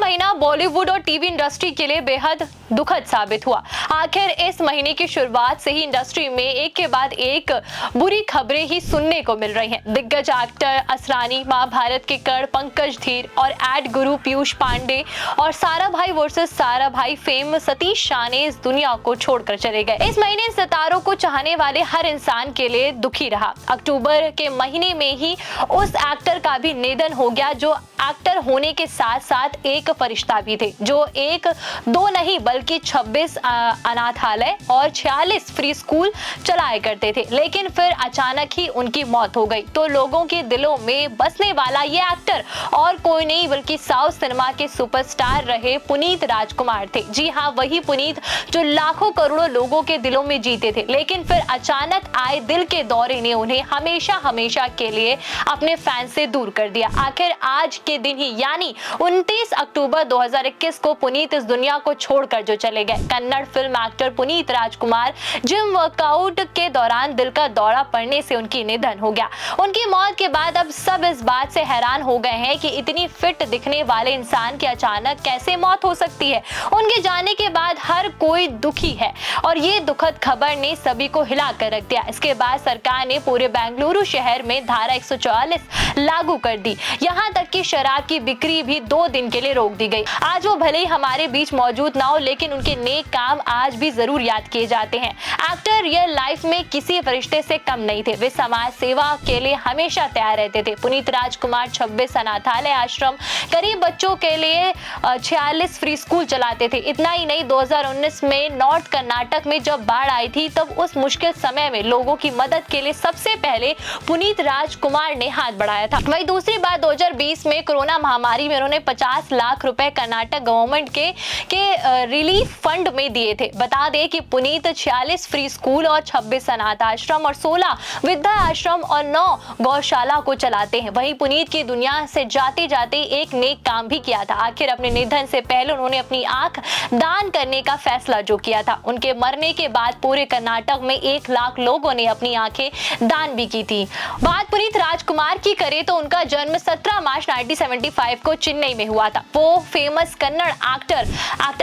महीना बॉलीवुड और TV industry के लिए बेहद दुखद साबित हुआ। आखिर इस महीने की शुरुआत से ही इंडस्ट्री में एक के बाद एक बुरी खबरें ही सुनने को मिल रही हैं। दिग्गज एक्टर असरानी, महाभारत के कर्ण पंकज धीर और एड गुरु पीयूष पांडे और सारा भाई वर्सेस सारा भाई फेम सतीश शाह ने इस दुनिया को छोड़कर चले गए। इस महीने इन सितारों को चाहने वाले हर इंसान के लिए दुखी रहा। अक्टूबर के महीने में ही उस एक्टर का भी निधन हो गया जो एक्टर होने के साथ साथ एक फरिश्ता भी थे, जो एक दो नहीं बल्कि 26 अनाथालय और 46 फ्री स्कूल चलाया करते थे। लेकिन फिर अचानक ही उनकी मौत हो गई तो लोगों के दिलों में बसने वाला ये एक्टर और कोई नहीं बल्कि साउथ सिनेमा के सुपरस्टार रहे पुनीत राजकुमार थे। जी हाँ, वही पुनीत जो लाखों करोड़ों लोगों के दिलों में जीते थे। लेकिन फिर अचानक आए दिल के दौरे ने उन्हें हमेशा हमेशा के लिए अपने फैन से दूर कर दिया। आखिर आज के दिन ही यानी 29 अक्टूबर 2021 को पुनीत इस दुनिया को छोड़कर जो चले गए। कन्नड़ फिल्म एक्टर पुनीत राजकुमार जिम वर्कआउट के दौरान दिल का दौरा पड़ने से उनकी निधन हो गया। उनकी मौत के बाद अब सब इस बात से हैरान हो गए हैं कि इतनी फिट दिखने वाले इंसान की अचानक कैसे मौत हो सकती है। उनके जाने के बाद हर कोई दुखी है और ये दुखद खबर ने सभी को हिला कर रख दिया। इसके बाद सरकार ने पूरे बेंगलुरु शहर में धारा 144 लागू कर दी। यहाँ तक कि शराब की बिक्री भी 2 दिन के लिए रोक दी गई। आज वो भले ही हमारे बीच मौजूद ना हो लेकिन उनके नेक काम आज भी जरूर याद किए जाते हैं। एक्टर रियल लाइफ में किसी फरिश्ते से कम नहीं थे। वे समाज सेवा के लिए हमेशा तैयार रहते थे। पुनीत राजकुमार 26 अनाथालय आश्रम, गरीब बच्चों के लिए 46 फ्री स्कूल चलाते थे। इतना ही नहीं, 2019 में नॉर्थ कर्नाटक में जब बाढ़ आई थी तब उस मुश्किल समय में लोगों की मदद के लिए सबसे पहले पुनीत राजकुमार ने हाथ बढ़ाया था। वही दूसरी बात, 2020 में कोरोना महामारी में उन्होंने 50 लाख रुपए कर्नाटक गवर्नमेंट के रिलीफ फंड में दिए थे। बता दें कि पुनीत 46 फ्री स्कूल और 26 अनाथ आश्रम और 16 वृद्धा आश्रम और 9 गौशाला को चलाते हैं। वहीं पुनीत की दुनिया से जाते जाते एक नेक काम भी किया था। आखिर अपने निधन से पहले उन्होंने अपनी आंख दान करने का फैसला जो किया था। उनके मरने के बाद पूरे कर्नाटक में 1 लाख लोगों ने अपनी आंखें दान भी की थी। बात पुनीत राजकुमार की करें तो उनका जन्म 17 मार्च 1975 को चेन्नई में हुआ था। वो फेमस कन्नड़ एक्टर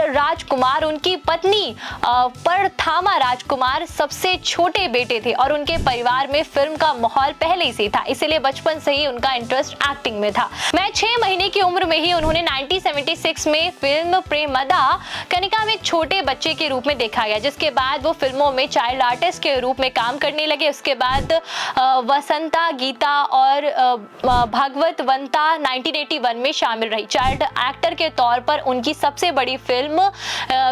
राजकुमार, उनकी पत्नी परथामा राजकुमार सबसे छोटे बेटे थे और उनके परिवार में फिल्म का माहौल पहले से था, इसलिए बचपन से ही उनका इंटरेस्ट एक्टिंग में था। मैं 6 महीने की उम्र में ही उन्होंने 1976 में फिल्म प्रेमदा कनिका में एक छोटे बच्चे के रूप में देखा गया, जिसके बाद वो फिल्मों में चाइल्ड आर्टिस्ट के रूप में काम करने लगे। उसके बाद वसंता गीता और भगवतवंता 1981 में शामिल रही। चाइल्ड एक्टर के तौर पर उनकी सबसे बड़ी फिल्म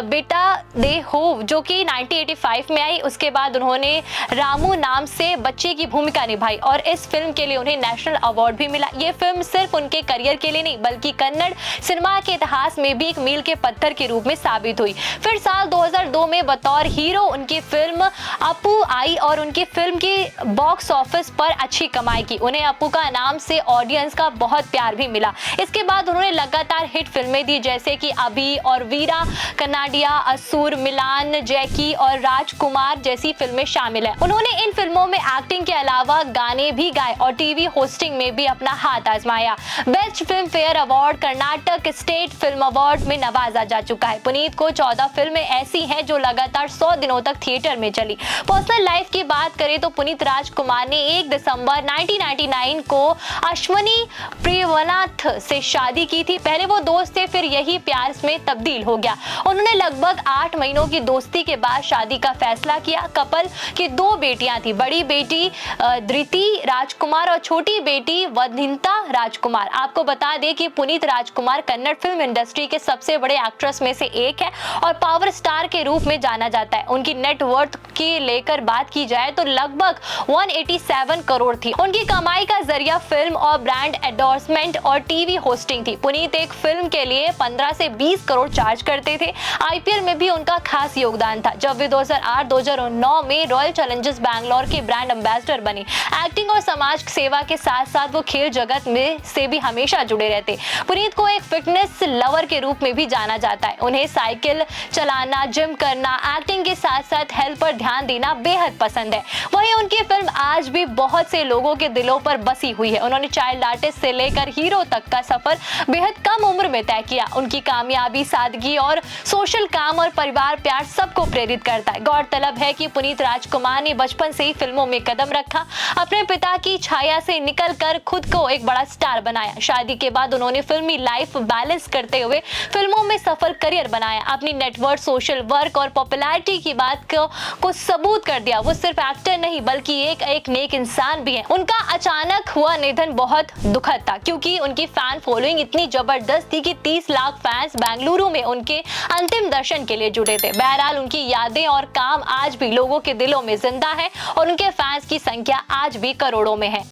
बेटा दे हो जो कि 1985 में आई। उसके बाद उन्होंने रामू नाम से बच्चे की भूमिका निभाई और इस फिल्म के लिए उन्हें नेशनल अवार्ड भी मिला। ये फिल्म सिर्फ उनके करियर के लिए नहीं बल्कि कन्नड़ सिनेमा के इतिहास में भी एक मील के पत्थर के रूप में साबित हुई। फिर साल 2002 में बतौर हीरो उनकी फिल्म अपू आई और उनकी फिल्म की बॉक्स ऑफिस पर अच्छी कमाई की। उन्हें अपू का नाम से ऑडियंस का बहुत प्यार भी मिला। इसके बाद उन्होंने लगातार हिट फिल्में दी जैसे कि अभी और वीरा कनाडिया, असुर, मिलान, जैकी और राजकुमार जैसी फिल्में शामिल हैं। उन्होंने इन फिल्मों में एक्टिंग के अलावा गाने भी गाए और टीवी होस्टिंग में भी अपना हाथ आजमाया। Best film fair award, Karnataka state film award में नवाजा जा चुका है। पुनीत को 14 फिल्में ऐसी हैं जो लगातार 100 दिनों तक थिएटर में चली। पर्सनल लाइफ की बात करें तो पुनीत राजकुमार ने 1 दिसंबर 1999 को अश्वनी प्रियवनाथ से शादी की थी। पहले वो दोस्त थे, फिर यही प्यार में तब्दील हो गया। उन्होंने लगभग 8 महीनों की दोस्ती के बाद शादी का फैसला किया। कपल की 2 बेटियां थी, बड़ी बेटी धृति राजकुमार और छोटी बेटी वधिंता राजकुमार। आपको बता दें कि पुनीत राजकुमार कन्नड़ फिल्म इंडस्ट्री के सबसे बड़े एक्ट्रेस में से एक है और पावर स्टार के रूप में जाना जाता है। उनकी नेटवर्थ की लेकर बात की जाए तो लगभग 187 करोड़ थी। उनकी कमाई का जरिया फिल्म और ब्रांड एंडोर्समेंट और टीवी होस्टिंग थी। पुनीत एक फिल्म के लिए 15 से 20 करोड़ चार्ज करते थे। आईपीएल में भी उनका खास योगदान था, जब वे 2008-2009 में रॉयल चैलेंजर्स बैंगलोर के ब्रांड एम्बेसडर बने। एक्टिंग और समाज सेवा के साथ साथ वो खेल जगत में से भी हमेशा जुड़े रहते। पुनीत को एक फिटनेस लवर के रूप में भी जाना जाता है। उन्हें साइकिल चलाना, जिम करना, एक्टिंग के साथ साथ हेल्थ पर ध्यान देना बेहद पसंद है। वहीं उनकी फिल्म आज भी बहुत से लोगों के दिलों पर बसी हुई है। उन्होंने चाइल्ड आर्टिस्ट से लेकर हीरो तक का सफर बेहद कम उम्र में तय किया। उनकी कामयाबी, सादगी और सोशल काम और परिवार प्यार सबको प्रेरित करता है। गौरतलब है कि पुनीत राजकुमार ने बचपन से ही फिल्मों में कदम रखा, अपने पिता की छाया से निकलकर खुद को एक बड़ा स्टार बनाया। शादी के बाद उन्होंने फिल्मी लाइफ बैलेंस करते हुए फिल्मों में सफल करियर बनाया। अपनी नेटवर्क, सोशल वर्क और पॉपुलैरिटी की बात को सबूत कर दिया। वो सिर्फ एक्टर नहीं बल्कि एक नेक इंसान भी है। उनका अचानक हुआ निधन बहुत दुखद था, क्योंकि उनकी फैन फॉलोइंग इतनी जबरदस्त थी कि 30 लाख फैंस बेंगलुरु में उनके अंतिम दर्शन के लिए जुटे थे। बहरहाल उनकी यादें और काम आज भी लोगों के दिलों में जिंदा है और उनके फैंस की संख्या आज भी करोड़ों में है।